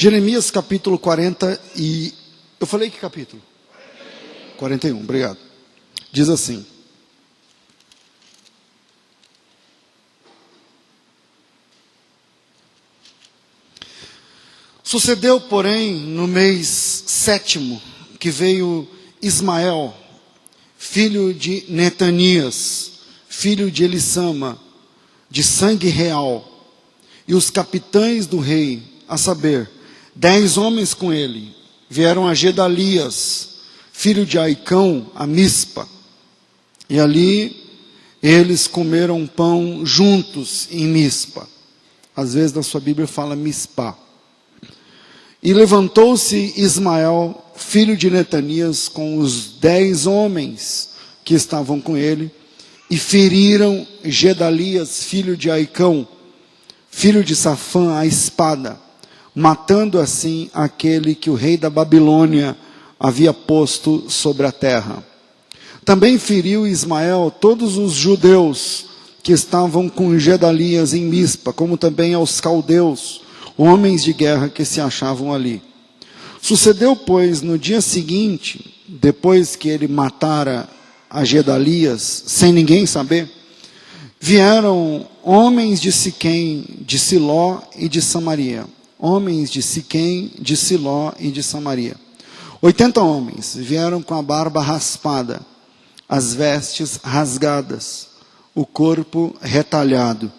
Jeremias capítulo 40 e... Eu falei que capítulo? 41, obrigado. Diz assim: sucedeu, porém, no mês 7º, que veio Ismael, filho de Netanias, filho de Elissama, de sangue real, e os capitães do rei, a saber, 10 homens com ele, vieram a Gedalias, filho de Aicão, a Mispa, e ali eles comeram pão juntos em Mispa. Às vezes na sua Bíblia fala Mispá. E levantou-se Ismael, filho de Netanias, com os 10 homens que estavam com ele, e feriram Gedalias, filho de Aicão, filho de Safã, a espada, matando assim aquele que o rei da Babilônia havia posto sobre a terra. Também feriu Ismael todos os judeus que estavam com Gedalias em Mispa, como também aos caldeus, homens de guerra que se achavam ali. Sucedeu, pois, no dia seguinte, depois que ele matara a Gedalias, sem ninguém saber, vieram homens de Siquém, de Siló e de Samaria. Homens de Siquém, de Siló e de Samaria. 80 homens vieram com a barba raspada, as vestes rasgadas, o corpo retalhado.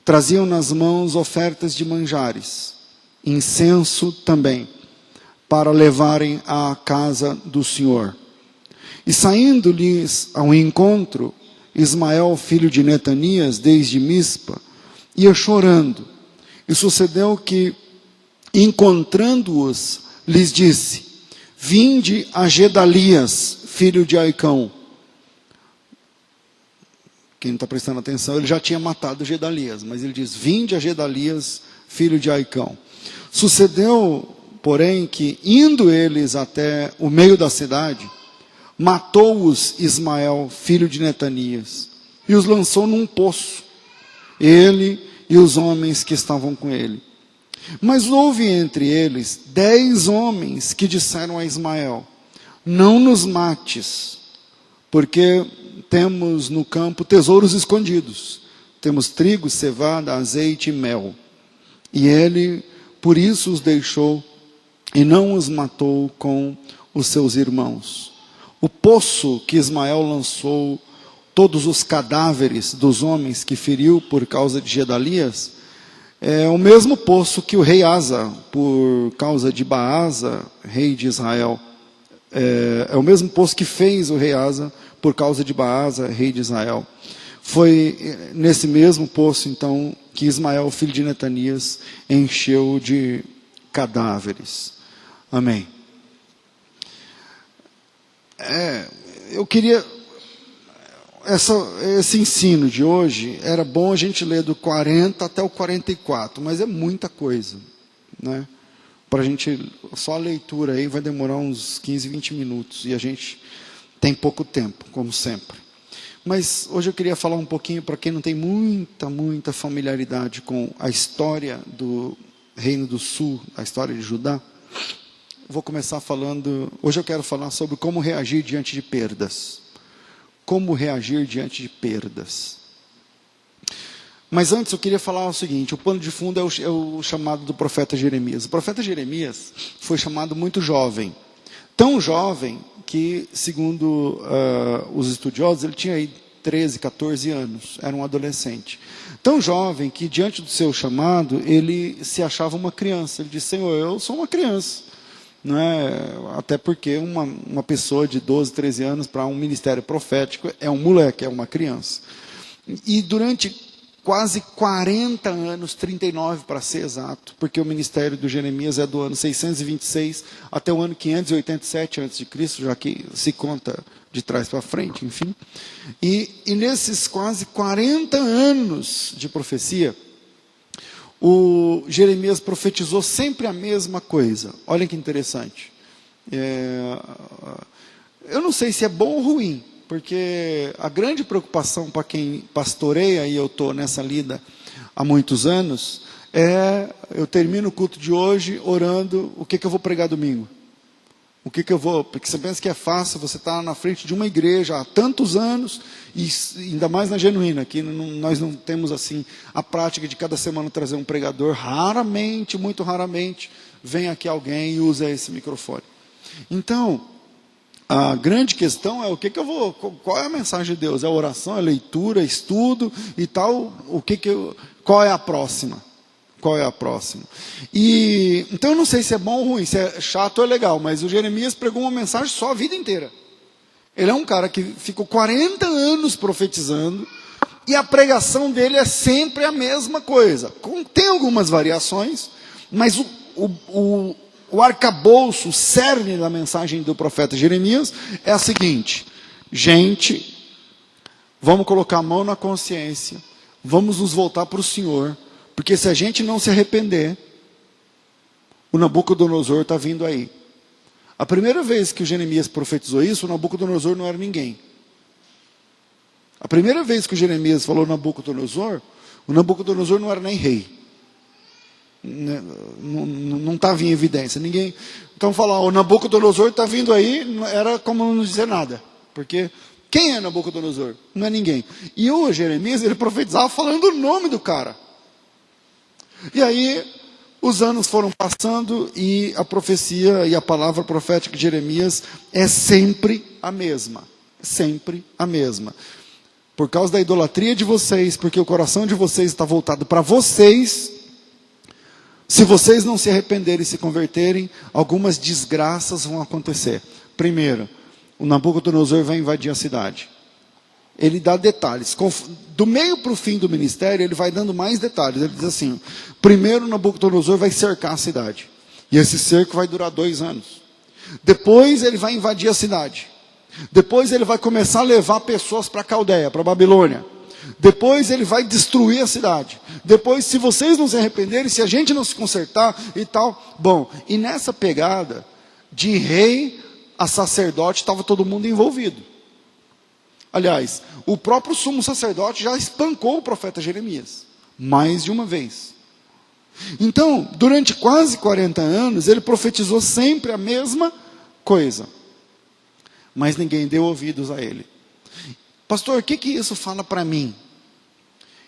Traziam nas mãos ofertas de manjares, incenso também, para levarem à casa do Senhor. E saindo-lhes ao encontro, Ismael, filho de Netanias, desde Mispa, ia chorando. E sucedeu que, encontrando-os, lhes disse: vinde a Gedalias, filho de Aicão. Quem não está prestando atenção, ele já tinha matado Gedalias, mas ele diz: vinde a Gedalias, filho de Aicão. Sucedeu, porém, que, indo eles até o meio da cidade, matou-os Ismael, filho de Netanias, e os lançou num poço, ele e os homens que estavam com ele. Mas houve entre eles 10 homens que disseram a Ismael: não nos mates, porque temos no campo tesouros escondidos. Temos trigo, cevada, azeite e mel. E ele, por isso, os deixou e não os matou com os seus irmãos. O poço que Ismael lançou todos os cadáveres dos homens que feriu por causa de Gedalias, é o mesmo poço que o rei Asa, por causa de Baasa, rei de Israel. É o mesmo poço que fez o rei Asa, por causa de Baasa, rei de Israel. Foi nesse mesmo poço, então, que Ismael, filho de Netanias, encheu de cadáveres. Amém. Eu queria... Esse ensino de hoje, era bom a gente ler do 40 até o 44, mas é muita coisa, né? Para a gente, só a leitura aí vai demorar uns 15, 20 minutos, e a gente tem pouco tempo, como sempre. Mas hoje eu queria falar um pouquinho, para quem não tem muita familiaridade com a história do Reino do Sul, a história de Judá. Vou começar falando, hoje eu quero falar sobre como reagir diante de perdas. Como reagir diante de perdas. Mas antes eu queria falar o seguinte: o pano de fundo é o chamado do profeta Jeremias. O profeta Jeremias foi chamado muito jovem. Tão jovem que, segundo os estudiosos, ele tinha aí 13, 14 anos. Era um adolescente. Tão jovem que, diante do seu chamado, ele se achava uma criança. Ele disse: Senhor, eu sou uma criança. Não é? Até porque uma pessoa de 12, 13 anos para um ministério profético é um moleque, é uma criança. E durante quase 40 anos, 39 para ser exato, porque o ministério do Jeremias é do ano 626 até o ano 587 a.C., já que se conta de trás para frente, enfim. E nesses quase 40 anos de profecia, o Jeremias profetizou sempre a mesma coisa. Olha que interessante. Eu não sei se é bom ou ruim, porque a grande preocupação para quem pastoreia, e eu estou nessa lida há muitos anos, eu termino o culto de hoje orando o que eu vou pregar domingo. O que eu vou... Porque você pensa que é fácil, você está na frente de uma igreja há tantos anos, e ainda mais na Genuína, que nós não temos assim a prática de cada semana trazer um pregador. Raramente, muito raramente, vem aqui alguém e usa esse microfone. Então, a grande questão é qual é a mensagem de Deus? É oração, é leitura, é estudo e tal? Qual é a próxima? Qual é a próxima? Então eu não sei se é bom ou ruim, se é chato ou é legal, mas o Jeremias pregou uma mensagem só a vida inteira. Ele é um cara que ficou 40 anos profetizando, e a pregação dele é sempre a mesma coisa. Tem algumas variações, mas o arcabouço, o cerne da mensagem do profeta Jeremias é a seguinte: gente, vamos colocar a mão na consciência, vamos nos voltar para o Senhor, porque se a gente não se arrepender, o Nabucodonosor está vindo aí. A primeira vez que o Jeremias profetizou isso, o Nabucodonosor não era ninguém. A primeira vez que o Jeremias falou Nabucodonosor, o Nabucodonosor não era nem rei. Não estava em evidência. Ninguém. Então falar, o Nabucodonosor está vindo aí, era como não dizer nada. Porque quem é Nabucodonosor? Não é ninguém. E o Jeremias, ele profetizava falando o nome do cara. E aí, os anos foram passando e a profecia e a palavra profética de Jeremias é sempre a mesma. Sempre a mesma. Por causa da idolatria de vocês, porque o coração de vocês está voltado para vocês, se vocês não se arrependerem e se converterem, algumas desgraças vão acontecer. Primeiro, o Nabucodonosor vai invadir a cidade. Ele dá detalhes. Do meio para o fim do ministério, ele vai dando mais detalhes. Ele diz assim: primeiro Nabucodonosor vai cercar a cidade. E esse cerco vai durar 2 anos. Depois ele vai invadir a cidade. Depois ele vai começar a levar pessoas para a Caldeia, para a Babilônia. Depois ele vai destruir a cidade. Depois, se vocês não se arrependerem, se a gente não se consertar e tal. Bom, e nessa pegada, de rei a sacerdote, estava todo mundo envolvido. Aliás, o próprio sumo sacerdote já espancou o profeta Jeremias, mais de uma vez. Então, durante quase 40 anos, ele profetizou sempre a mesma coisa. Mas ninguém deu ouvidos a ele. Pastor, o que isso fala para mim?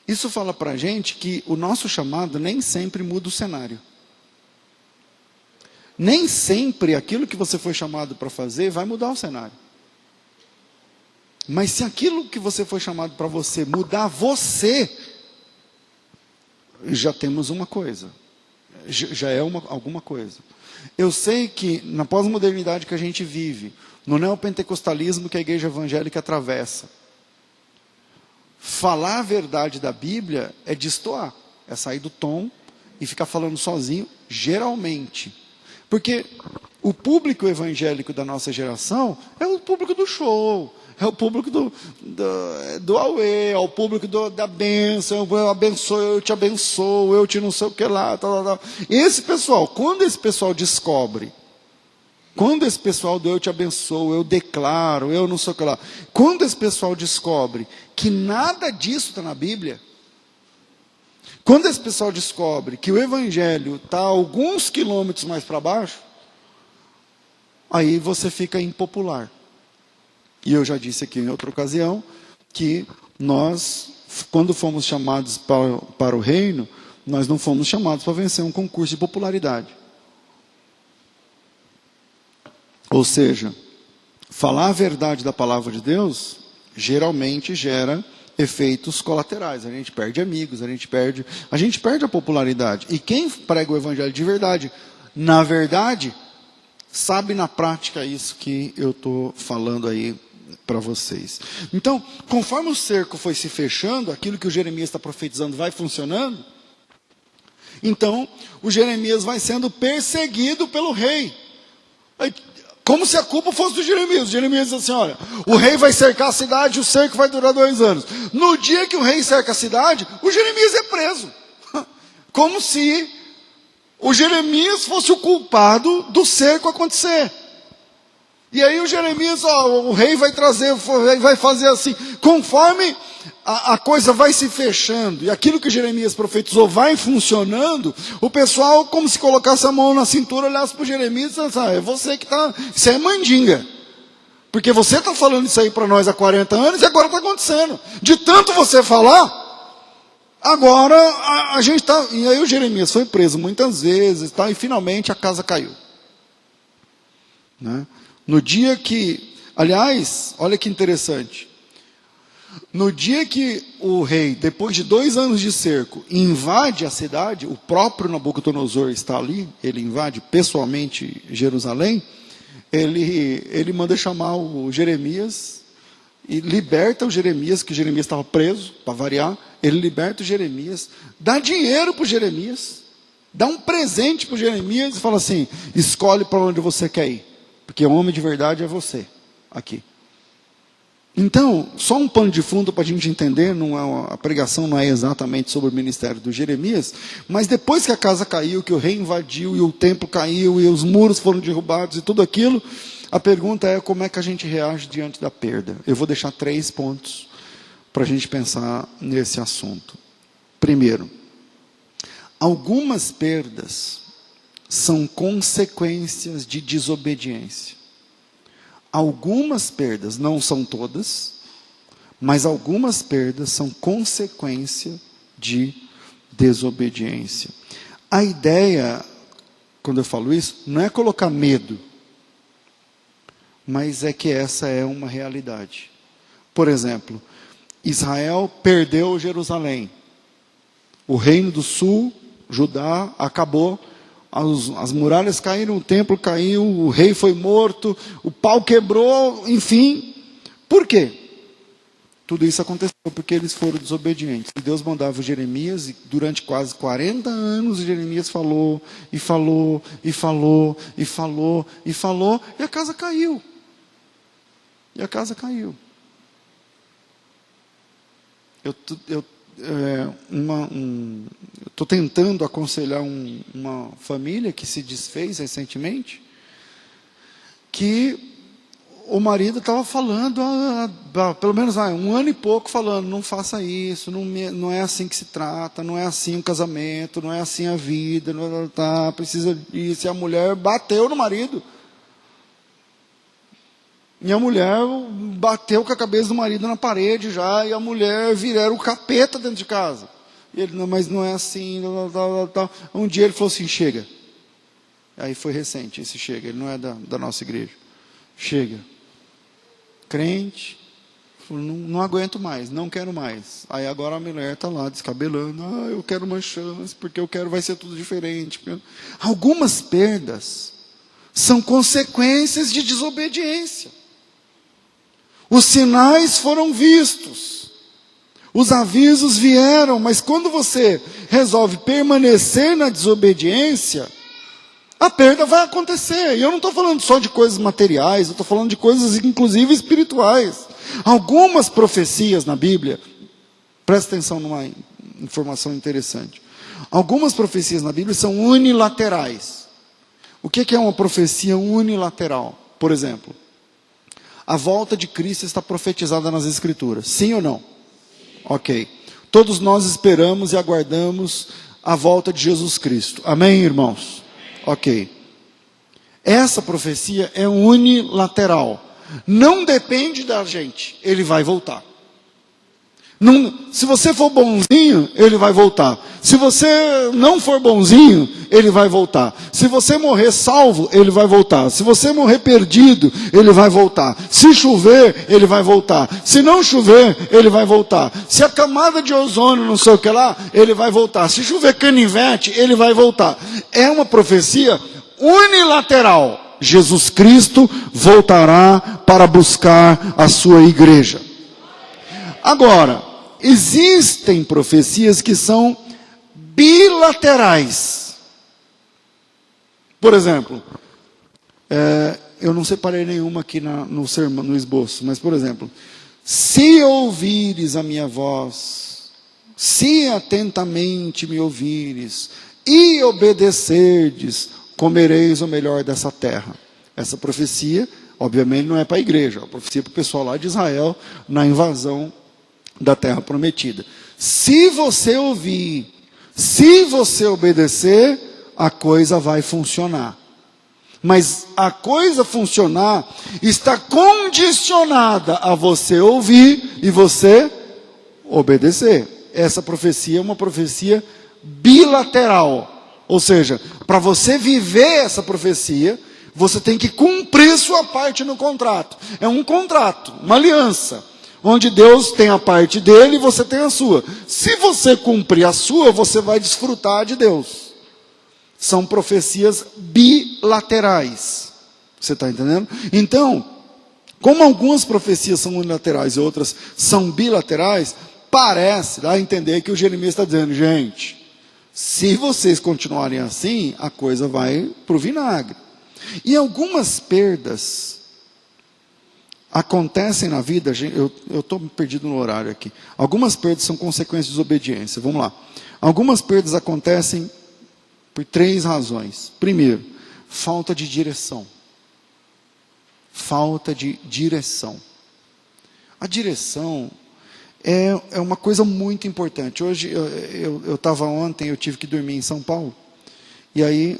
Isso fala para a gente que o nosso chamado nem sempre muda o cenário. Nem sempre aquilo que você foi chamado para fazer vai mudar o cenário. Mas se aquilo que você foi chamado para você mudar você, já temos uma coisa. Já é alguma coisa. Eu sei que na pós-modernidade que a gente vive, no neopentecostalismo que a igreja evangélica atravessa, falar a verdade da Bíblia é destoar, é sair do tom e ficar falando sozinho, geralmente. Porque o público evangélico da nossa geração é o público do show, é o público do auê, é o público da bênção, eu abençoo, eu te abençoo, eu te não sei o que lá, tal, tal. Esse pessoal, quando esse pessoal descobre, quando esse pessoal do eu te abençoo, eu declaro, eu não sei o que lá, quando esse pessoal descobre que nada disso está na Bíblia, quando esse pessoal descobre que o evangelho está alguns quilômetros mais para baixo, aí você fica impopular. E eu já disse aqui em outra ocasião, que nós, quando fomos chamados para o reino, nós não fomos chamados para vencer um concurso de popularidade. Ou seja, falar a verdade da palavra de Deus, geralmente gera efeitos colaterais. A gente perde amigos, a gente perde a popularidade. E quem prega o evangelho de verdade, na verdade, sabe na prática isso que eu estou falando aí para vocês. Então, conforme o cerco foi se fechando, aquilo que o Jeremias está profetizando vai funcionando, então o Jeremias vai sendo perseguido pelo rei. Como se a culpa fosse do Jeremias. O Jeremias diz assim: olha, o rei vai cercar a cidade, o cerco vai durar 2 anos. No dia que o rei cerca a cidade, o Jeremias é preso. Como se o Jeremias fosse o culpado do cerco acontecer. E aí o Jeremias, o rei vai trazer, vai fazer assim, conforme a coisa vai se fechando, e aquilo que Jeremias profetizou vai funcionando, o pessoal, como se colocasse a mão na cintura, olhasse para o Jeremias e dissesse, é você que está, isso é mandinga. Porque você está falando isso aí para nós há 40 anos e agora está acontecendo. De tanto você falar, agora a gente está... E aí o Jeremias foi preso muitas vezes, tá, e finalmente a casa caiu. Né? No dia que... Aliás, olha que interessante. No dia que o rei, depois de 2 anos de cerco, invade a cidade, o próprio Nabucodonosor está ali, ele invade pessoalmente Jerusalém, ele manda chamar o Jeremias e liberta o Jeremias, que o Jeremias estava preso, para variar. Ele liberta o Jeremias, dá dinheiro para o Jeremias, dá um presente para o Jeremias e fala assim, escolhe para onde você quer ir, porque o homem de verdade é você, aqui. Então, só um pano de fundo para a gente entender, a pregação não é exatamente sobre o ministério do Jeremias, mas depois que a casa caiu, que o rei invadiu, e o templo caiu, e os muros foram derrubados, e tudo aquilo, a pergunta é como é que a gente reage diante da perda. Eu vou deixar 3 pontos para a gente pensar nesse assunto. Primeiro, algumas perdas são consequências de desobediência. Algumas perdas, não são todas, mas algumas perdas são consequência de desobediência. A ideia, quando eu falo isso, não é colocar medo, mas é que essa é uma realidade. Por exemplo, Israel perdeu Jerusalém. O reino do sul, Judá, acabou. As muralhas caíram, o templo caiu, o rei foi morto, o pau quebrou, enfim. Por quê? Tudo isso aconteceu porque eles foram desobedientes. E Deus mandava o Jeremias, e durante quase 40 anos, Jeremias falou, e falou, e falou, e falou, e falou, e a casa caiu. E a casa caiu. Eu estou tentando aconselhar uma família que se desfez recentemente, que o marido estava falando, pelo menos 1 ano e pouco, falando, não faça isso, não é assim que se trata, não é assim o casamento, não é assim a vida, precisa disso. E a mulher bateu no marido. E a mulher bateu com a cabeça do marido na parede já, e a mulher viraram o capeta dentro de casa. E ele, não, mas não é assim, tal. Um dia ele falou assim, chega. Aí foi recente esse chega, ele não é da nossa igreja. Chega. Crente, falou, não aguento mais, não quero mais. Aí agora a mulher está lá descabelando, eu quero uma chance, porque eu quero, vai ser tudo diferente. Algumas perdas são consequências de desobediência. Os sinais foram vistos, os avisos vieram, mas quando você resolve permanecer na desobediência, a perda vai acontecer. E eu não estou falando só de coisas materiais, eu estou falando de coisas inclusive espirituais. Algumas profecias na Bíblia, presta atenção numa informação interessante. Algumas profecias na Bíblia são unilaterais. O que é uma profecia unilateral? Por exemplo, a volta de Cristo está profetizada nas Escrituras. Sim ou não? Ok. Todos nós esperamos e aguardamos a volta de Jesus Cristo. Amém, irmãos? Ok. Essa profecia é unilateral. Não depende da gente. Ele vai voltar. Não, se você for bonzinho, ele vai voltar. Se você não for bonzinho, ele vai voltar. Se você morrer salvo, ele vai voltar. Se você morrer perdido, ele vai voltar. Se chover, ele vai voltar. Se não chover, ele vai voltar. Se a camada de ozônio não sei o que lá, ele vai voltar. Se chover canivete, ele vai voltar. É uma profecia unilateral. Jesus Cristo voltará para buscar a sua igreja. Agora, existem profecias que são bilaterais. Por exemplo, eu não separei nenhuma aqui no sermão, no esboço, mas por exemplo, se ouvires a minha voz, se atentamente me ouvires e obedecerdes, comereis o melhor dessa terra. Essa profecia, obviamente, não é para a igreja, é uma profecia para o pessoal lá de Israel, na invasão da terra prometida. Se você ouvir, se você obedecer, a coisa vai funcionar. Mas a coisa funcionar está condicionada a você ouvir e você obedecer. Essa profecia é uma profecia bilateral. Ou seja, para você viver essa profecia, você tem que cumprir sua parte no contrato. É um contrato, uma aliança, onde Deus tem a parte dele e você tem a sua. Se você cumprir a sua, você vai desfrutar de Deus. São profecias bilaterais. Você está entendendo? Então, como algumas profecias são unilaterais e outras são bilaterais, parece dar a entender que o Jeremias está dizendo, gente, se vocês continuarem assim, a coisa vai para o vinagre. E algumas perdas acontecem na vida, eu estou perdido no horário aqui. Algumas perdas são consequências de desobediência. Vamos lá. Algumas perdas acontecem por 3 razões. Primeiro, falta de direção. Falta de direção. A direção é uma coisa muito importante. Hoje, eu estava ontem, eu tive que dormir em São Paulo. E aí,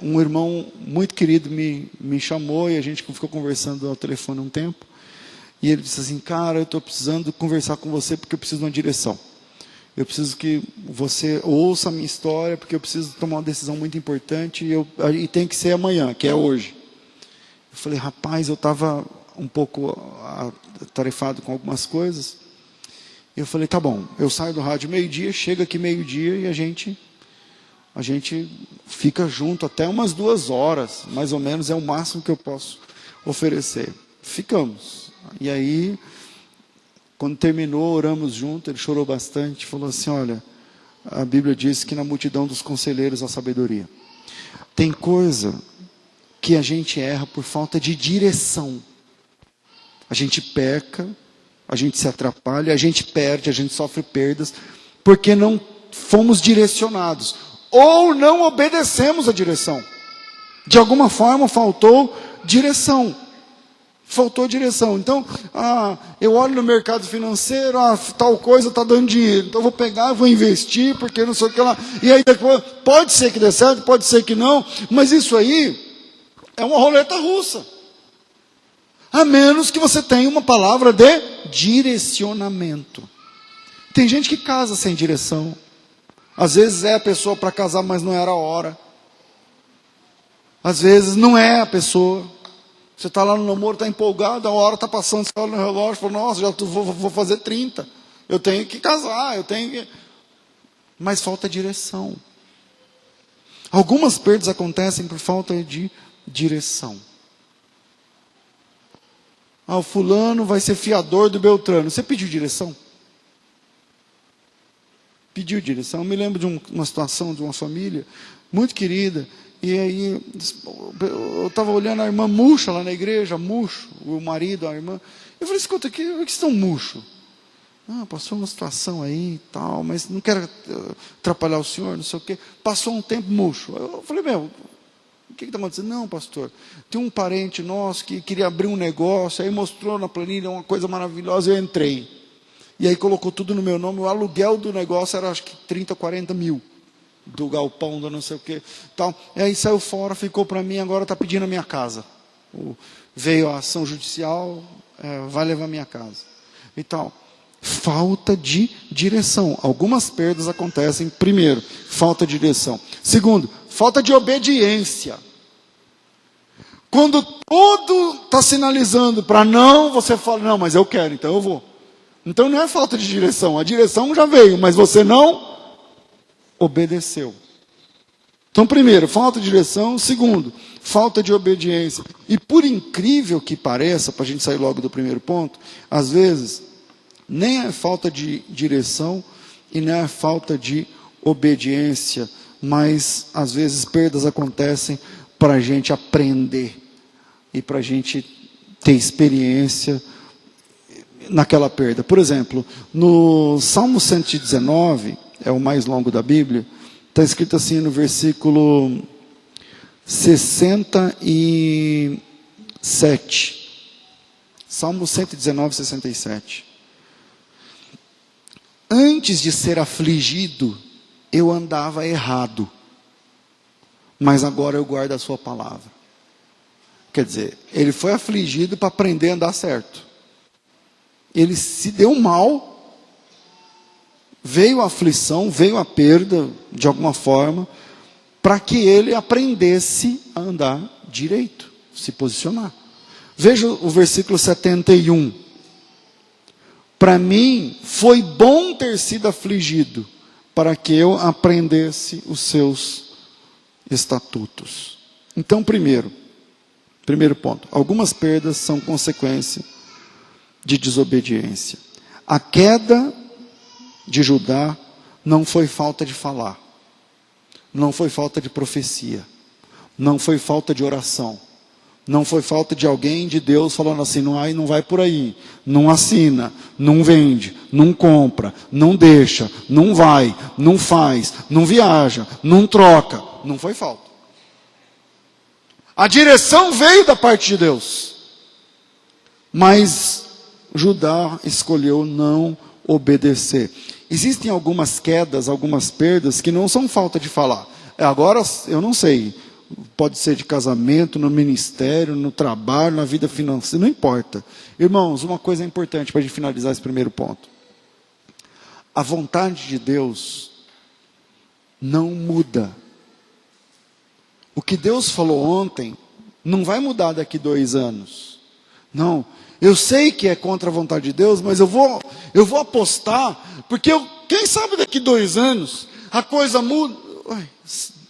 um irmão muito querido me chamou e a gente ficou conversando ao telefone um tempo. E ele disse assim, cara, eu estou precisando conversar com você porque eu preciso de uma direção. Eu preciso que você ouça a minha história, porque eu preciso tomar uma decisão muito importante e tem que ser amanhã, que é hoje. Eu falei, rapaz, eu estava um pouco atarefado com algumas coisas. Eu falei, tá bom, eu saio do rádio meio-dia, chego aqui meio-dia e a gente fica junto até umas 2 horas, mais ou menos, é o máximo que eu posso oferecer. Ficamos. E aí, quando terminou, oramos junto, ele chorou bastante, falou assim, olha, a Bíblia diz que na multidão dos conselheiros há sabedoria. Tem coisa que a gente erra por falta de direção. A gente peca, a gente se atrapalha, a gente perde, a gente sofre perdas, porque não fomos direcionados, ou não obedecemos a direção. De alguma forma faltou direção. Faltou direção. Então, eu olho no mercado financeiro, tal coisa está dando dinheiro. Então, eu vou pegar e vou investir, porque não sei o que lá. E aí, depois, pode ser que dê certo, pode ser que não. Mas isso aí é uma roleta russa. A menos que você tenha uma palavra de direcionamento. Tem gente que casa sem direção. Às vezes é a pessoa para casar, mas não era a hora. Às vezes não é a pessoa. Você está lá no namoro, está empolgado, a hora está passando, você olha no relógio, fala, nossa, já vou fazer 30. Eu tenho que casar, Mas falta direção. Algumas perdas acontecem por falta de direção. O fulano vai ser fiador do Beltrano. Você pediu direção? Pediu direção. Eu me lembro de uma situação de uma família muito querida. E aí, eu estava olhando a irmã murcha lá na igreja, murcho, o marido, a irmã. Eu falei, escuta, que estão murcho? Passou uma situação aí e tal, mas não quero atrapalhar o senhor, não sei o quê. Passou um tempo murcho. Eu falei, o que está acontecendo? Não, pastor, tem um parente nosso que queria abrir um negócio, aí mostrou na planilha uma coisa maravilhosa, eu entrei. E aí colocou tudo no meu nome, o aluguel do negócio era acho que 30, 40 mil. Do galpão, do não sei o que, tal. E aí saiu fora, ficou para mim, agora está pedindo a minha casa. Veio a ação judicial, vai levar a minha casa. E tal. Falta de direção. Algumas perdas acontecem, primeiro, falta de direção. Segundo, falta de obediência. Quando tudo está sinalizando para não, você fala, não, mas eu quero, então eu vou. Então não é falta de direção, a direção já veio, mas você não obedeceu. Então, primeiro, falta de direção. Segundo, falta de obediência. E por incrível que pareça, para a gente sair logo do primeiro ponto, às vezes, nem é falta de direção e nem é falta de obediência, mas às vezes perdas acontecem para a gente aprender e para a gente ter experiência naquela perda. Por exemplo, no Salmo 119, é o mais longo da Bíblia, está escrito assim no versículo 67. Salmo 119, 67. Antes de ser afligido, eu andava errado, mas agora eu guardo a sua palavra. Quer dizer, ele foi afligido para aprender a andar certo. Ele se deu mal, veio a aflição, veio a perda, de alguma forma, para que ele aprendesse a andar direito, se posicionar. Veja o versículo 71. Para mim, foi bom ter sido afligido, para que eu aprendesse os seus estatutos. Então, primeiro ponto, algumas perdas são consequência de desobediência. A queda de Judá não foi falta de falar, não foi falta de profecia, não foi falta de oração, não foi falta de alguém de Deus falando assim, não vai por aí, não assina, não vende, não compra, não deixa, não vai, não faz, não viaja, não troca. Não foi falta. A direção veio da parte de Deus. Mas Judá escolheu não obedecer. Existem algumas quedas, algumas perdas que não são falta de falar. Agora, eu não sei. Pode ser de casamento, no ministério, no trabalho, na vida financeira, não importa. Irmãos, uma coisa é importante para a gente finalizar esse primeiro ponto. A vontade de Deus não muda. O que Deus falou ontem não vai mudar daqui 2 anos. Não, eu sei que é contra a vontade de Deus, mas eu vou apostar, porque quem sabe daqui 2 anos a coisa muda.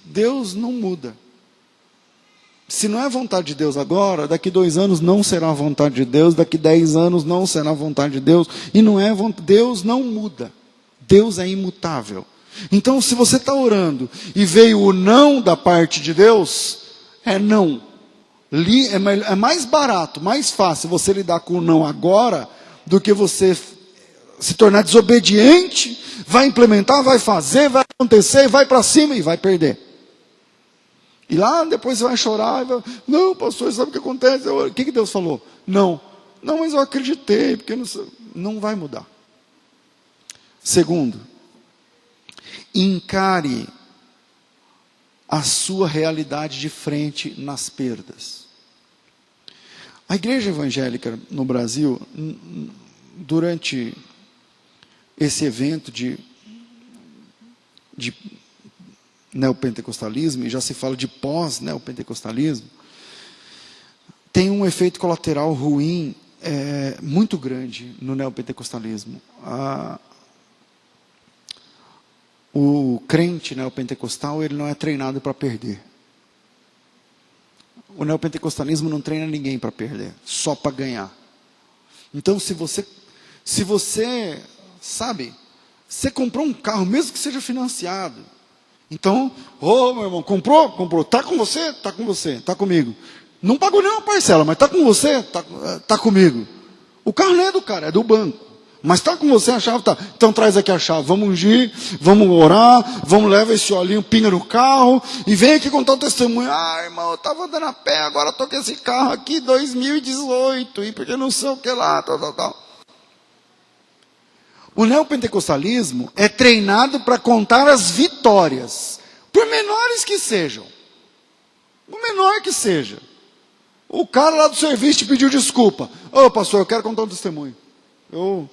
Deus não muda. Se não é a vontade de Deus agora, daqui 2 anos não será a vontade de Deus, daqui 10 anos não será a vontade de Deus, e não é Deus não muda, Deus é imutável. Então, se você está orando e veio o não da parte de Deus, é não. É mais barato, mais fácil você lidar com o não agora, do que você se tornar desobediente, vai implementar, vai fazer, vai acontecer, vai para cima e vai perder. E lá depois você vai chorar, não, pastor, sabe o que acontece? O que Deus falou? Não, mas eu acreditei, porque não vai mudar. Segundo, encare a sua realidade de frente nas perdas. A igreja evangélica no Brasil, durante esse evento de neopentecostalismo, e já se fala de pós-neopentecostalismo, tem um efeito colateral ruim muito grande no neopentecostalismo. O crente neopentecostal, ele não é treinado para perder. O neopentecostalismo não treina ninguém para perder, só para ganhar. Então, se você sabe, você comprou um carro, mesmo que seja financiado. Então, meu irmão, comprou, tá com você, tá comigo. Não pagou nenhuma parcela, mas tá com você, tá comigo. O carro não é do cara, é do banco. Mas está com você a chave, tá. Então traz aqui a chave, vamos ungir, vamos orar, vamos levar esse olhinho, pinga no carro, e vem aqui contar o testemunho. Irmão, eu estava andando a pé, agora estou com esse carro aqui, 2018, e porque não sei o que lá, tal. O neopentecostalismo é treinado para contar as vitórias, por menores que sejam. O menor que seja. O cara lá do serviço te pediu desculpa. Pastor, eu quero contar um testemunho. O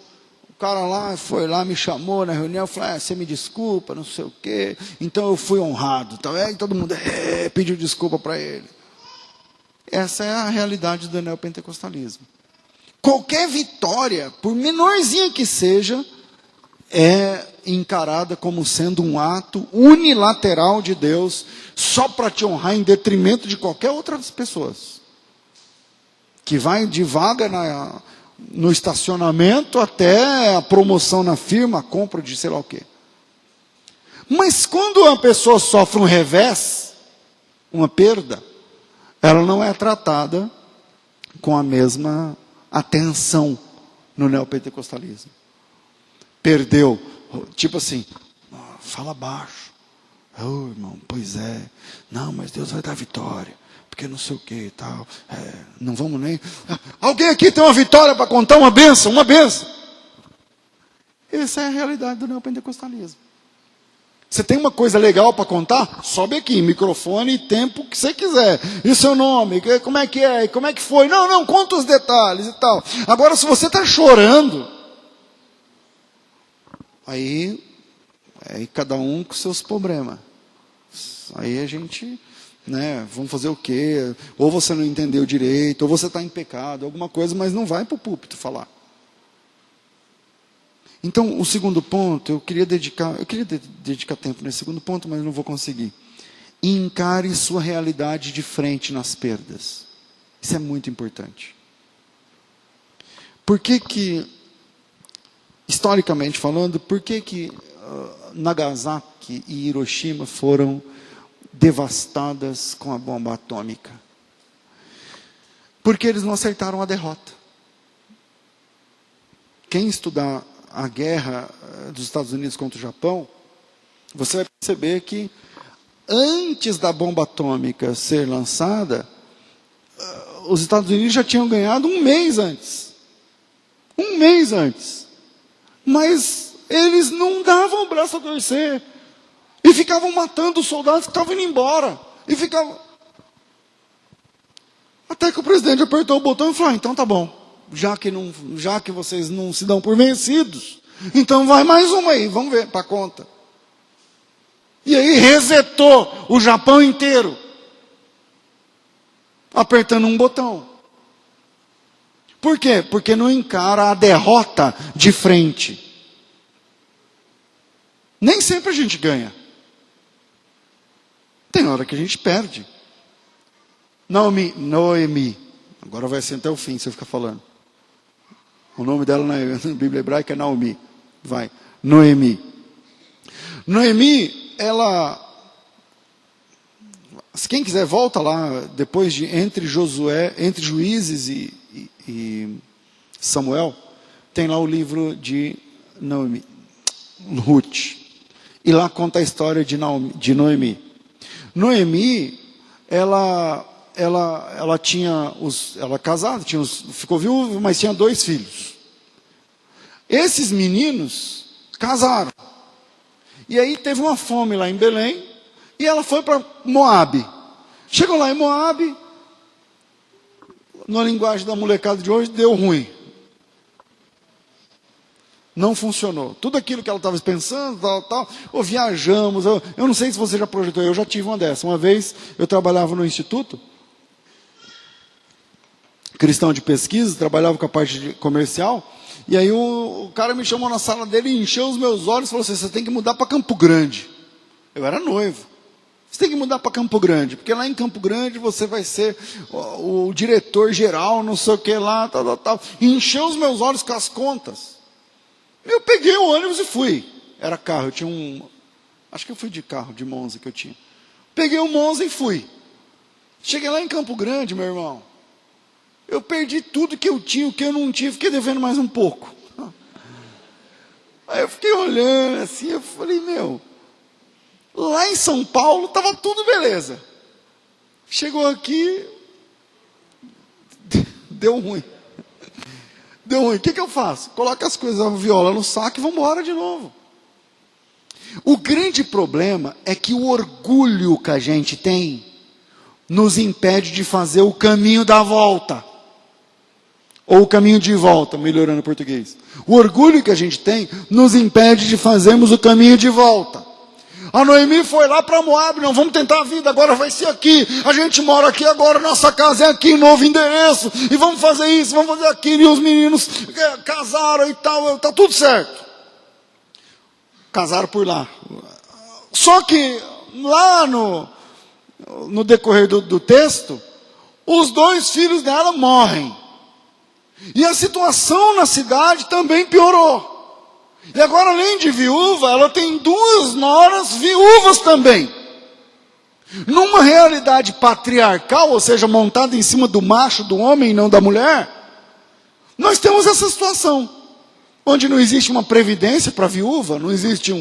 cara lá foi lá, me chamou na reunião, falou, você me desculpa, não sei o quê. Então eu fui honrado. E todo mundo pediu desculpa para ele. Essa é a realidade do neopentecostalismo. Qualquer vitória, por menorzinha que seja, é encarada como sendo um ato unilateral de Deus, só para te honrar em detrimento de qualquer outra das pessoas. Que vai de vaga no estacionamento até a promoção na firma, a compra de sei lá o quê. Mas quando a pessoa sofre um revés, uma perda, ela não é tratada com a mesma atenção no neopentecostalismo. Perdeu, tipo assim, fala baixo. Irmão, pois é. Não, mas Deus vai dar vitória. Porque não sei o que e tal. Não vamos nem... Alguém aqui tem uma vitória para contar? Uma bênção. Essa é a realidade do neopentecostalismo. Você tem uma coisa legal para contar? Sobe aqui, microfone e tempo que você quiser. E o seu nome, como é que é, como é que foi? Não, conta os detalhes e tal. Agora, se você está chorando, aí cada um com seus problemas. Aí a gente, vamos fazer o quê? Ou você não entendeu direito, ou você está em pecado, alguma coisa, mas não vai para o púlpito falar. Então, o segundo ponto, eu queria dedicar tempo nesse segundo ponto, mas não vou conseguir. Encare sua realidade de frente nas perdas. Isso é muito importante. Por que, historicamente falando, por que Nagasaki e Hiroshima foram devastadas com a bomba atômica? Porque eles não aceitaram a derrota. Quem estudar a guerra dos Estados Unidos contra o Japão, você vai perceber que antes da bomba atômica ser lançada, os Estados Unidos já tinham ganhado um mês antes. Um mês antes. Mas eles não davam o braço a torcer. E ficavam matando os soldados que estavam indo embora. Até que o presidente apertou o botão e falou, então tá bom. Já que vocês não se dão por vencidos, então vai mais uma aí, vamos ver, para conta. E aí resetou o Japão inteiro, apertando um botão. Por quê? Porque não encara a derrota de frente. Nem sempre a gente ganha. Tem hora que a gente perde. Noemi. Agora vai ser até o fim, se eu ficar falando. O nome dela na Bíblia hebraica é Naomi. Vai. Noemi. Noemi, ela... Se quem quiser, volta lá, depois entre Juízes e Samuel, tem lá o livro de Noemi, Ruth. E lá conta a história de Noemi. Noemi, ela casada, ficou viúva, mas tinha 2 filhos. Esses meninos casaram. E aí teve uma fome lá em Belém, e ela foi para Moabe. Chegou lá em Moabe, na linguagem da molecada de hoje, deu ruim. Não funcionou. Tudo aquilo que ela estava pensando, ou viajamos, eu não sei se você já projetou, eu já tive uma dessa. Uma vez, eu trabalhava no instituto, cristão de pesquisa, trabalhava com a parte comercial, e aí o cara me chamou na sala dele e encheu os meus olhos e falou assim, você tem que mudar para Campo Grande. Eu era noivo. Você tem que mudar para Campo Grande, porque lá em Campo Grande você vai ser o diretor geral, não sei o que lá, tal. E encheu os meus olhos com as contas. Eu peguei o ônibus e fui. Era carro, eu tinha acho que eu fui de carro, de Monza que eu tinha. Peguei o Monza e fui. Cheguei lá em Campo Grande, meu irmão. Eu perdi tudo que eu tinha, o que eu não tinha, fiquei devendo mais um pouco. Aí eu fiquei olhando assim, eu falei, lá em São Paulo estava tudo beleza. Chegou aqui, deu ruim. Deu ruim. O que eu faço? Coloco as coisas, a viola no saco e vamos embora de novo. O grande problema é que o orgulho que a gente tem nos impede de fazer o caminho da volta. Ou o caminho de volta, melhorando o português. O orgulho que a gente tem nos impede de fazermos o caminho de volta. A Noemi foi lá para Moabe, não, vamos tentar a vida, agora vai ser aqui. A gente mora aqui agora, nossa casa é aqui, novo endereço. E vamos fazer isso, vamos fazer aquilo. E os meninos casaram e tal, tá tudo certo. Casaram por lá. Só que lá no decorrer do texto, os 2 filhos dela morrem. E a situação na cidade também piorou. E agora, além de viúva, ela tem 2 noras viúvas também. Numa realidade patriarcal, ou seja, montada em cima do macho, do homem e não da mulher, nós temos essa situação. Onde não existe uma previdência para a viúva, não existe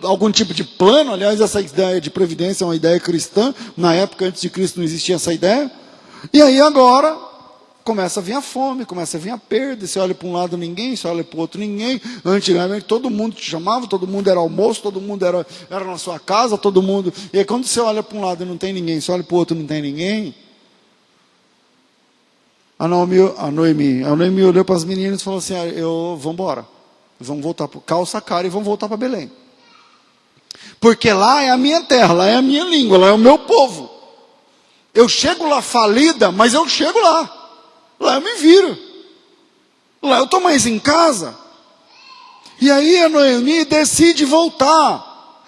algum tipo de plano. Aliás, essa ideia de previdência é uma ideia cristã. Na época, antes de Cristo, não existia essa ideia. E aí agora, começa a vir a fome, começa a vir a perda. Você olha para um lado ninguém, você olha para o outro ninguém. Antigamente todo mundo te chamava, todo mundo era almoço, todo mundo era na sua casa, todo mundo. E aí quando você olha para um lado e não tem ninguém, você olha para o outro e não tem ninguém. A Noemi olhou para as meninas e falou assim: vamos embora. Vamos voltar para calça a cara e vamos voltar para Belém. Porque lá é a minha terra, lá é a minha língua, lá é o meu povo. Eu chego lá falida, mas eu chego lá. Lá eu me viro. Lá eu estou mais em casa. E aí a Noemi decide voltar.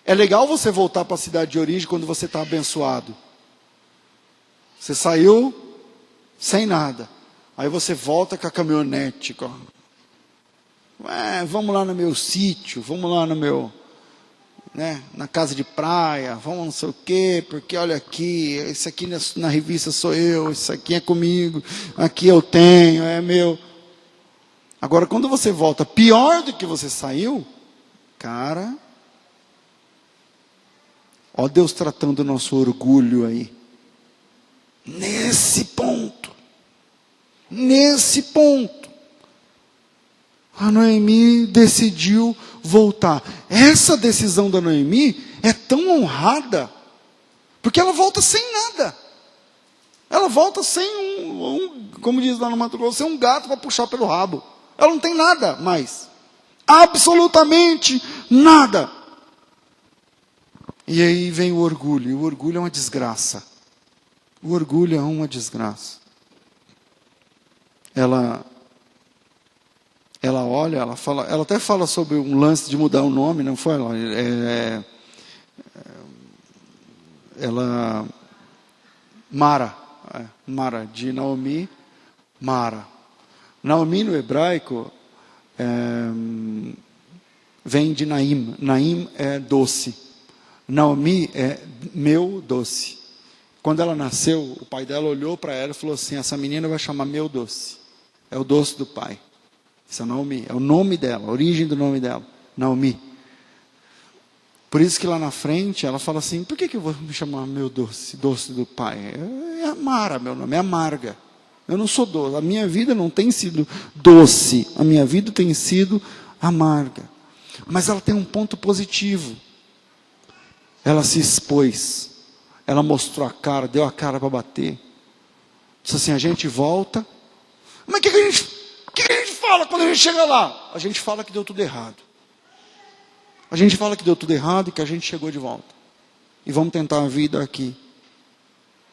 É legal você voltar para a cidade de origem quando você está abençoado. Você saiu sem nada. Aí você volta com a caminhonete. Vamos lá no meu sítio, vamos lá no meu... na casa de praia, vamos não sei o quê, porque olha aqui, isso aqui na revista sou eu, isso aqui é comigo, aqui eu tenho, é meu. Agora quando você volta pior do que você saiu, cara, ó Deus tratando o nosso orgulho aí, nesse ponto, a Noemi decidiu voltar. Essa decisão da Noemi é tão honrada, porque ela volta sem nada. Ela volta sem como diz lá no Mato Grosso, sem um gato para puxar pelo rabo. Ela não tem nada mais. Absolutamente nada. E aí vem o orgulho. E o orgulho é uma desgraça. O orgulho é uma desgraça. Ela olha, ela até fala sobre um lance de mudar o nome, não foi? Mara, de Naomi, Mara. Naomi no hebraico vem de Naim. Naim é doce. Naomi é meu doce. Quando ela nasceu, o pai dela olhou para ela e falou assim: essa menina vai chamar meu doce. É o doce do pai. Isso é Naomi, é o nome dela, a origem do nome dela, Naomi. Por isso que lá na frente ela fala assim: por que eu vou me chamar meu doce, doce do pai? É Amara, meu nome é amarga. Eu não sou doce, a minha vida não tem sido doce, a minha vida tem sido amarga. Mas ela tem um ponto positivo. Ela se expôs, ela mostrou a cara, deu a cara para bater. Disse assim: a gente volta, mas o que a gente fala quando a gente chega lá? A gente fala que deu tudo errado. A gente fala que deu tudo errado e que a gente chegou de volta. E vamos tentar a vida aqui.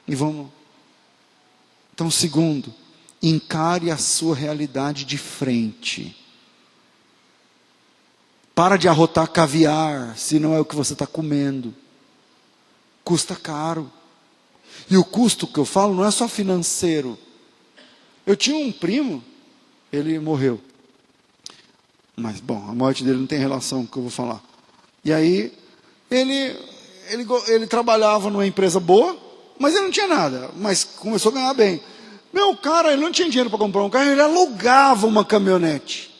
E vamos. Então, segundo, encare a sua realidade de frente. Para de arrotar caviar, se não é o que você está comendo. Custa caro. E o custo que eu falo não é só financeiro. Eu tinha um primo, ele morreu. Mas, bom, a morte dele não tem relação com o que eu vou falar. E aí, ele trabalhava numa empresa boa, mas ele não tinha nada. Mas começou a ganhar bem. Meu cara, ele não tinha dinheiro para comprar um carro, ele alugava uma caminhonete.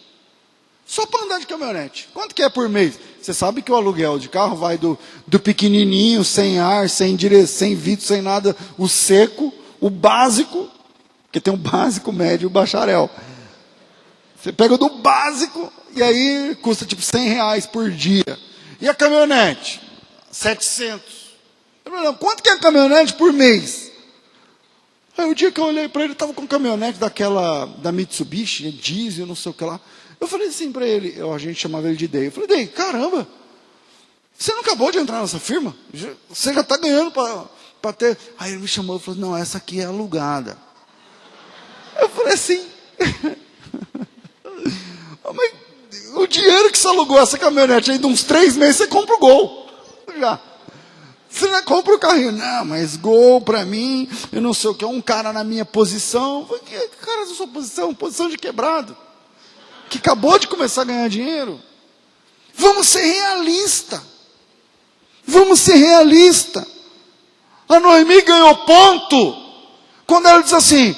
Só para andar de caminhonete. Quanto que é por mês? Você sabe que o aluguel de carro vai do pequenininho, sem ar, sem vidro, sem nada, o seco, o básico, porque tem o básico, o médio e o bacharel. Você pega o do básico e aí custa tipo R$100 por dia. E a caminhonete? 700. Eu falei: não, quanto que é a caminhonete por mês? Aí o dia que eu olhei para ele, estava com caminhonete da Mitsubishi, diesel, não sei o que lá. Eu falei assim para ele, a gente chamava ele de Day. Eu falei: Day, caramba, você não acabou de entrar nessa firma? Você já está ganhando para ter... Aí ele me chamou e falou: não, essa aqui é alugada. Eu falei assim... Mas o dinheiro que você alugou essa caminhonete aí, de uns 3 meses, você compra o Gol. Já. Você já compra o carrinho. Não, mas Gol para mim, eu não sei o que, um cara na minha posição. Eu falei: que cara da sua posição? Posição de quebrado. Que acabou de começar a ganhar dinheiro. Vamos ser realistas. Vamos ser realistas. A Noemi ganhou ponto quando ela diz assim: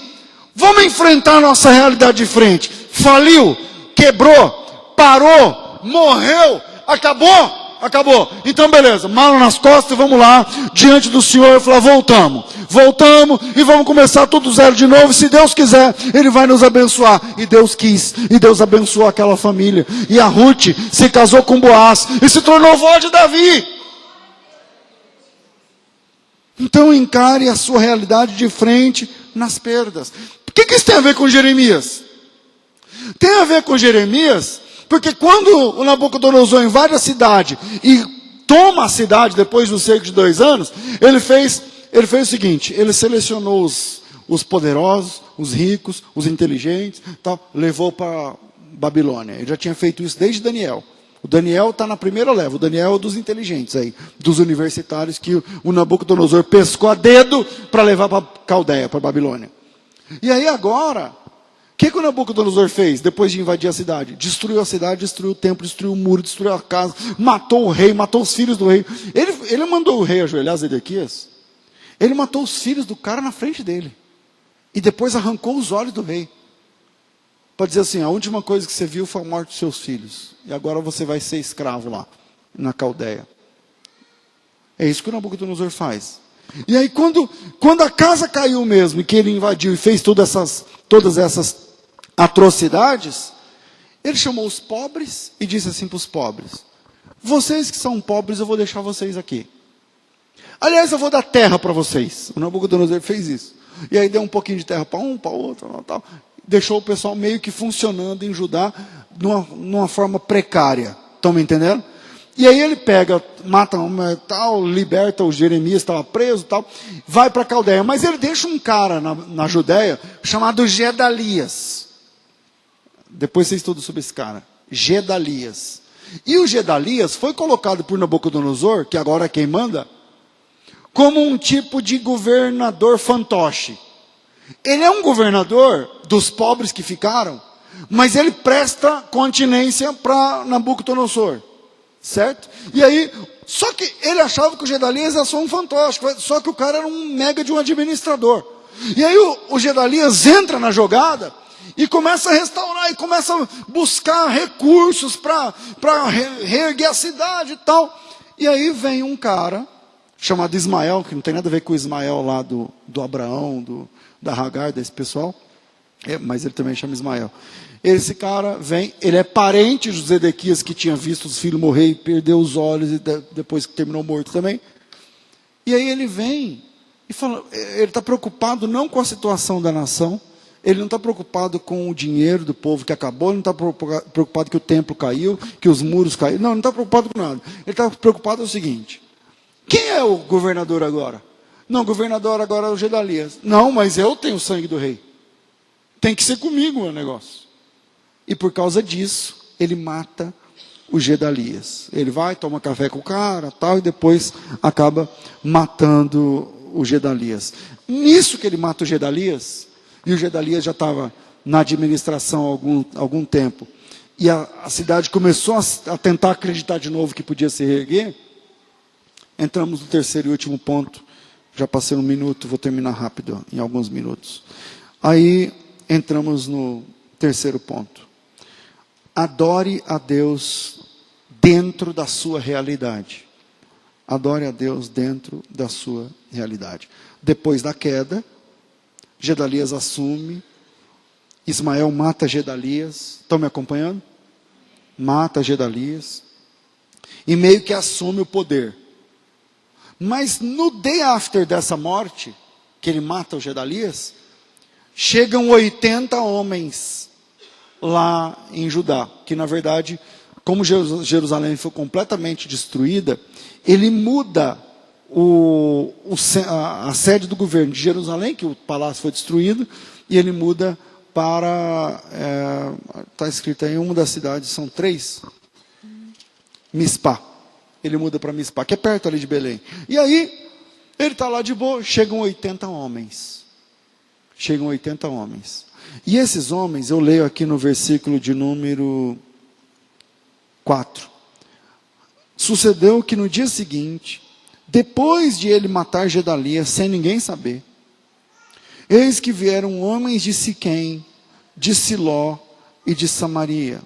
vamos enfrentar a nossa realidade de frente. Faliu, quebrou, parou, morreu, acabou. acabou. Então beleza, mala nas costas e vamos lá, diante do Senhor. Eu falei, voltamos e vamos começar tudo zero de novo. Se Deus quiser, Ele vai nos abençoar. E Deus quis, e Deus abençoou aquela família. E a Ruth se casou com Boaz e se tornou vó de Davi. Então encare a sua realidade de frente nas perdas. O que isso tem a ver com Jeremias? Tem a ver com Jeremias, porque quando o Nabucodonosor invade a cidade e toma a cidade depois do cerco de 2 anos, ele fez o seguinte: ele selecionou os poderosos, os ricos, os inteligentes, tal, levou para Babilônia. Ele já tinha feito isso desde Daniel. O Daniel está na primeira leva, o Daniel é dos inteligentes aí, dos universitários que o Nabucodonosor pescou a dedo para levar para Caldeia, para Babilônia. E aí agora, o que o Nabucodonosor fez depois de invadir a cidade? Destruiu a cidade, destruiu o templo, destruiu o muro, destruiu a casa, matou o rei, matou os filhos do rei. Ele mandou o rei ajoelhar, Zedequias. Ele matou os filhos do cara na frente dele. E depois arrancou os olhos do rei. Para dizer assim, a última coisa que você viu foi a morte dos seus filhos. E agora você vai ser escravo lá, na Caldeia. É isso que o Nabucodonosor faz. E aí quando a casa caiu mesmo, e que ele invadiu e fez todas essas atrocidades, ele chamou os pobres e disse assim para os pobres: vocês que são pobres, eu vou deixar vocês aqui. Aliás, eu vou dar terra para vocês. O Nabucodonosor fez isso. E aí deu um pouquinho de terra para um, para outro, tal. Deixou o pessoal meio que funcionando em Judá numa forma precária. Estão me entendendo? E aí ele pega, mata tal, liberta o Jeremias, estava preso, tal, vai para a Caldeia. Mas ele deixa um cara na Judéia chamado Gedalias. Depois vocês estudam sobre esse cara. Gedalias. E o Gedalias foi colocado por Nabucodonosor, que agora é quem manda, como um tipo de governador fantoche. Ele é um governador dos pobres que ficaram, mas ele presta continência para Nabucodonosor. Certo? E aí, só que ele achava que o Gedalias era só um fantoche, só que o cara era um mega de um administrador. E aí o Gedalias entra na jogada e começa a restaurar, e começa a buscar recursos para reerguer a cidade e tal. E aí vem um cara chamado Ismael, que não tem nada a ver com o Ismael lá do Abraão, da Hagar, desse pessoal, mas ele também chama Ismael. Esse cara vem, ele é parente de Zedequias, que tinha visto os filhos morrer e perdeu os olhos, e depois que terminou morto também. E aí ele vem e fala, ele está preocupado não com a situação da nação, ele não está preocupado com o dinheiro do povo que acabou, ele não está preocupado que o templo caiu, que os muros caíram, não está preocupado com nada. Ele está preocupado com o seguinte: quem é o governador agora? Não, o governador agora é o Gedalias. Não, mas eu tenho o sangue do rei. Tem que ser comigo o negócio. E por causa disso, ele mata o Gedalias. Ele vai, toma café com o cara, tal, e depois acaba matando o Gedalias. Nisso que ele mata o Gedalias, e o Gedalias já estava na administração há algum tempo, e a cidade começou a tentar acreditar de novo que podia se reerguer, entramos no terceiro e último ponto. Já passei 1 minuto, vou terminar rápido, em alguns minutos. Aí entramos no terceiro ponto. Adore a Deus dentro da sua realidade. Adore a Deus dentro da sua realidade. Depois da queda, Gedalias assume, Ismael mata Gedalias. Estão me acompanhando? Mata Gedalias. E meio que assume o poder. Mas no day after dessa morte, que ele mata o Gedalias, chegam 80 homens lá em Judá, que na verdade, como Jerusalém foi completamente destruída, ele muda a sede do governo de Jerusalém, que o palácio foi destruído, e ele muda para, está escrito aí, uma das cidades, são 3, Mispá. Ele muda para Mispá, que é perto ali de Belém. E aí, ele está lá de boa, chegam 80 homens. Chegam 80 homens. E esses homens, eu leio aqui no versículo de número 4. Sucedeu que no dia seguinte, depois de ele matar Gedalias, sem ninguém saber, eis que vieram homens de Siquém, de Siló e de Samaria,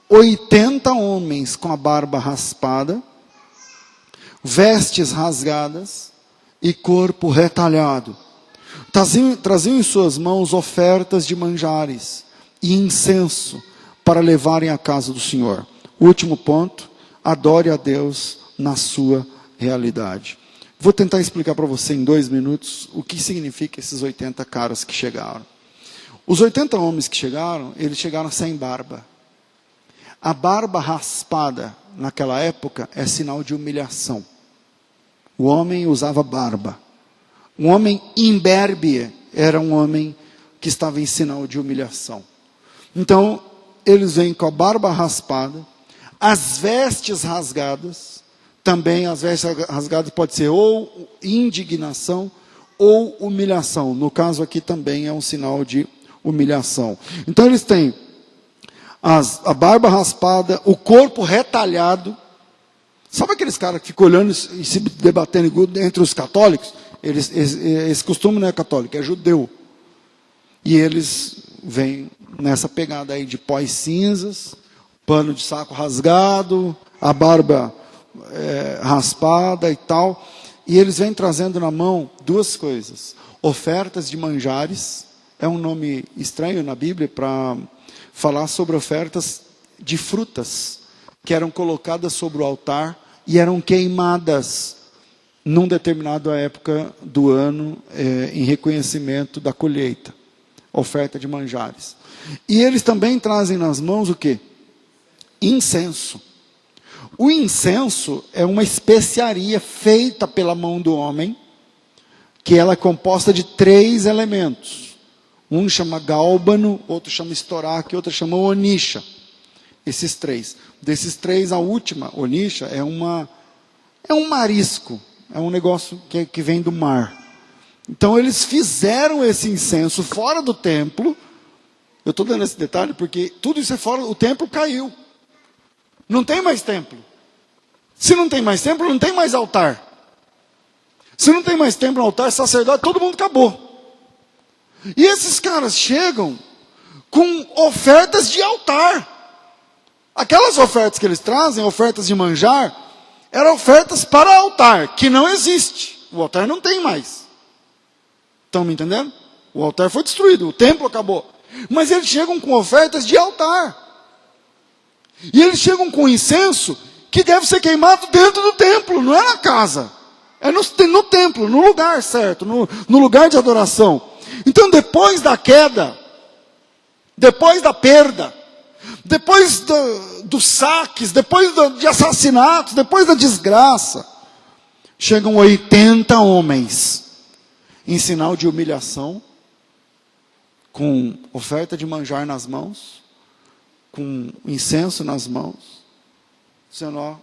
80 homens com a barba raspada, vestes rasgadas e corpo retalhado. Traziam em suas mãos ofertas de manjares e incenso para levarem à casa do Senhor. Último ponto, adore a Deus na sua realidade. Vou tentar explicar para você em 2 minutos o que significa esses 80 caras que chegaram. Os 80 homens que chegaram, eles chegaram sem barba. A barba raspada, naquela época, é sinal de humilhação. O homem usava barba. Um homem imberbe era um homem que estava em sinal de humilhação. Então, eles vêm com a barba raspada, as vestes rasgadas. Também as vestes rasgadas pode ser ou indignação ou humilhação. No caso aqui também é um sinal de humilhação. Então eles têm a barba raspada, o corpo retalhado. Sabe aqueles caras que ficam olhando e se debatendo entre os católicos? Esse costume não é católico, é judeu. E eles vêm nessa pegada aí de pós cinzas, pano de saco rasgado, a barba raspada e tal. E eles vêm trazendo na mão 2 coisas. Ofertas de manjares, é um nome estranho na Bíblia para falar sobre ofertas de frutas, que eram colocadas sobre o altar e eram queimadas num determinada época do ano, em reconhecimento da colheita. Oferta de manjares. E eles também trazem nas mãos o quê? Incenso. O incenso é uma especiaria feita pela mão do homem, que ela é composta de 3 elementos. Um chama gálbano, outro chama estoraque, outro chama onixa. Esses 3. Desses 3, a última, onixa, é um marisco. É um negócio que vem do mar. Então eles fizeram esse incenso fora do templo. Eu estou dando esse detalhe porque tudo isso é fora, o templo caiu. Não tem mais templo. Se não tem mais templo, não tem mais altar. Se não tem mais templo, altar, sacerdote, todo mundo acabou. E esses caras chegam com ofertas de altar. Aquelas ofertas que eles trazem, ofertas de manjar, eram ofertas para altar, que não existe. O altar não tem mais. Estão me entendendo? O altar foi destruído, o templo acabou. Mas eles chegam com ofertas de altar. E eles chegam com incenso que deve ser queimado dentro do templo, não é na casa. É no templo, no lugar certo, no lugar de adoração. Então, depois da queda, depois da perda, depois dos saques, depois de assassinatos, depois da desgraça, chegam 80 homens em sinal de humilhação, com oferta de manjar nas mãos, com incenso nas mãos, dizendo, ó,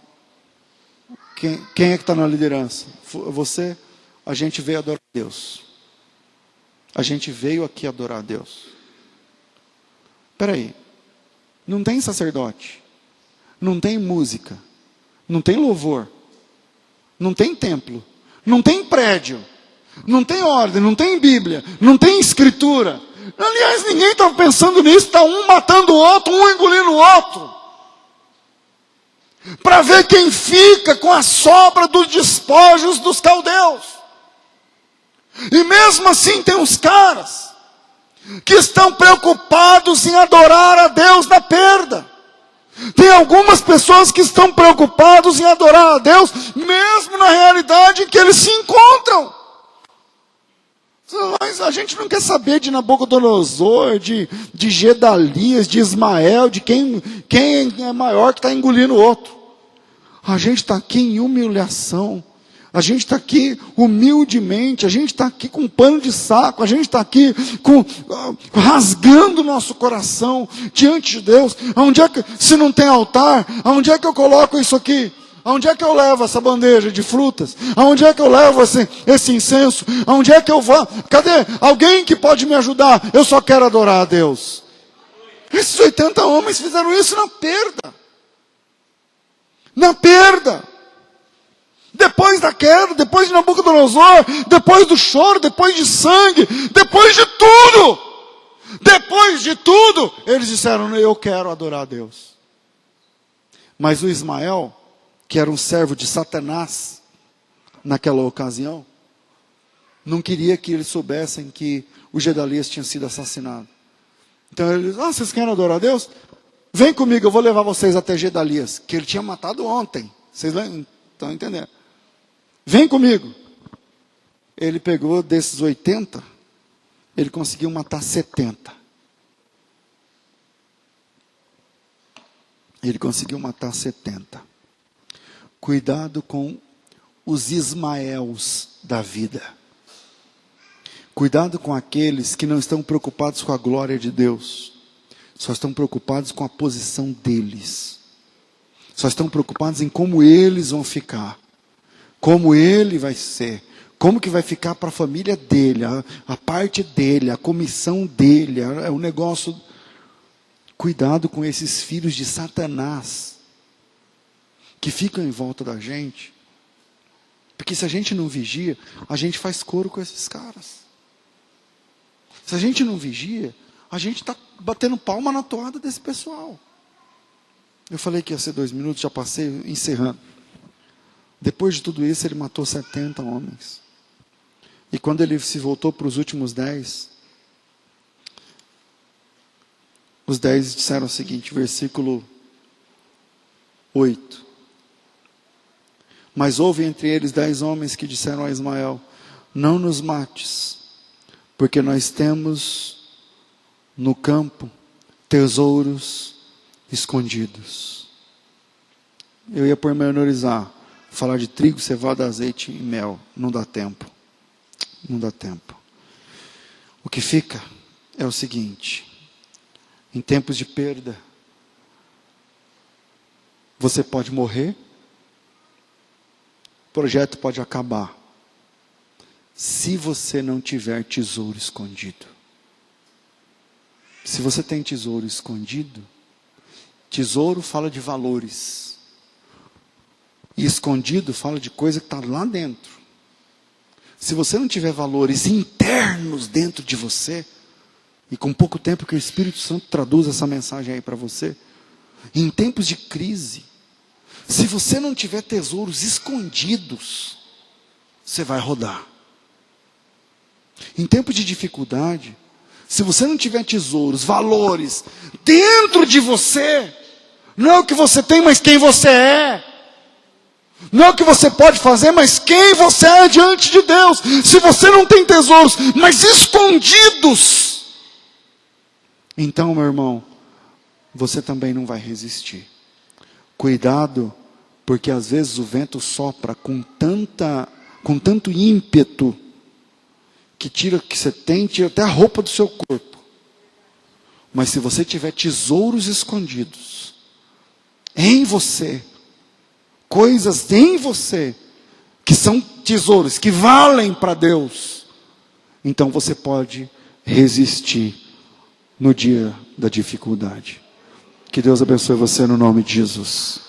quem é que está na liderança? Você, a gente veio adorar a Deus. A gente veio aqui adorar a Deus. Espera aí, não tem sacerdote, não tem música, não tem louvor, não tem templo, não tem prédio, não tem ordem, não tem Bíblia, não tem escritura. Aliás, ninguém estava pensando nisso, está um matando o outro, um engolindo o outro. Para ver quem fica com a sobra dos despojos dos caldeus. E mesmo assim tem uns caras que estão preocupados em adorar a Deus na perda. Tem algumas pessoas que estão preocupados em adorar a Deus, mesmo na realidade em que eles se encontram. Mas a gente não quer saber de Nabucodonosor, de Gedalias, de Ismael, de quem é maior que está engolindo o outro. A gente está aqui em humilhação. A gente está aqui humildemente. A gente está aqui com um pano de saco. A gente está aqui rasgando o nosso coração diante de Deus. Aonde é que, se não tem altar, aonde é que eu coloco isso aqui? Aonde é que eu levo essa bandeja de frutas? Aonde é que eu levo esse incenso? Aonde é que eu vou? Cadê? Alguém que pode me ajudar? Eu só quero adorar a Deus. Esses 80 homens fizeram isso na perda. Na perda. Depois da queda, depois de Nabucodonosor, depois do choro, depois de sangue, depois de tudo. Depois de tudo, eles disseram, eu quero adorar a Deus. Mas o Ismael, que era um servo de Satanás, naquela ocasião, não queria que eles soubessem que o Gedalias tinha sido assassinado. Então ele disse, vocês querem adorar a Deus? Vem comigo, eu vou levar vocês até Gedalias, que ele tinha matado ontem. Vocês estão entendendo? Vem comigo. Ele pegou desses 80, ele conseguiu matar 70. Ele conseguiu matar 70. Cuidado com os Ismaéls da vida. Cuidado com aqueles que não estão preocupados com a glória de Deus. Só estão preocupados com a posição deles. Só estão preocupados em como eles vão ficar. Como ele vai ser. Como que vai ficar para a família dele. A parte dele, a comissão dele. É um negócio. Cuidado com esses filhos de Satanás. Que ficam em volta da gente. Porque se a gente não vigia, a gente faz coro com esses caras. Se a gente não vigia, a gente está batendo palma na toada desse pessoal. Eu falei que ia ser 2 minutos, já passei encerrando. Depois de tudo isso, ele matou 70 homens. E quando ele se voltou para os últimos 10, os 10 disseram o seguinte, versículo 8. Mas houve entre eles 10 homens que disseram a Ismael, não nos mates, porque nós temos no campo tesouros escondidos. Eu ia pormenorizar, falar de trigo, cevada, azeite e mel. Não dá tempo. Não dá tempo. O que fica é o seguinte, em tempos de perda, você pode morrer, o projeto pode acabar, se você não tiver tesouro escondido. Se você tem tesouro escondido, tesouro fala de valores, e escondido fala de coisa que está lá dentro. Se você não tiver valores internos dentro de você, e com pouco tempo que o Espírito Santo traduz essa mensagem aí para você, em tempos de crise, se você não tiver tesouros escondidos, você vai rodar. Em tempos de dificuldade, se você não tiver tesouros, valores, dentro de você, não é o que você tem, mas quem você é. Não é o que você pode fazer, mas quem você é diante de Deus. Se você não tem tesouros, mas escondidos, então, meu irmão, você também não vai resistir. Cuidado, porque às vezes o vento sopra com tanto ímpeto, que tira o que você tem, tira até a roupa do seu corpo. Mas se você tiver tesouros escondidos em você, coisas em você, que são tesouros, que valem para Deus, então você pode resistir no dia da dificuldade. Que Deus abençoe você no nome de Jesus.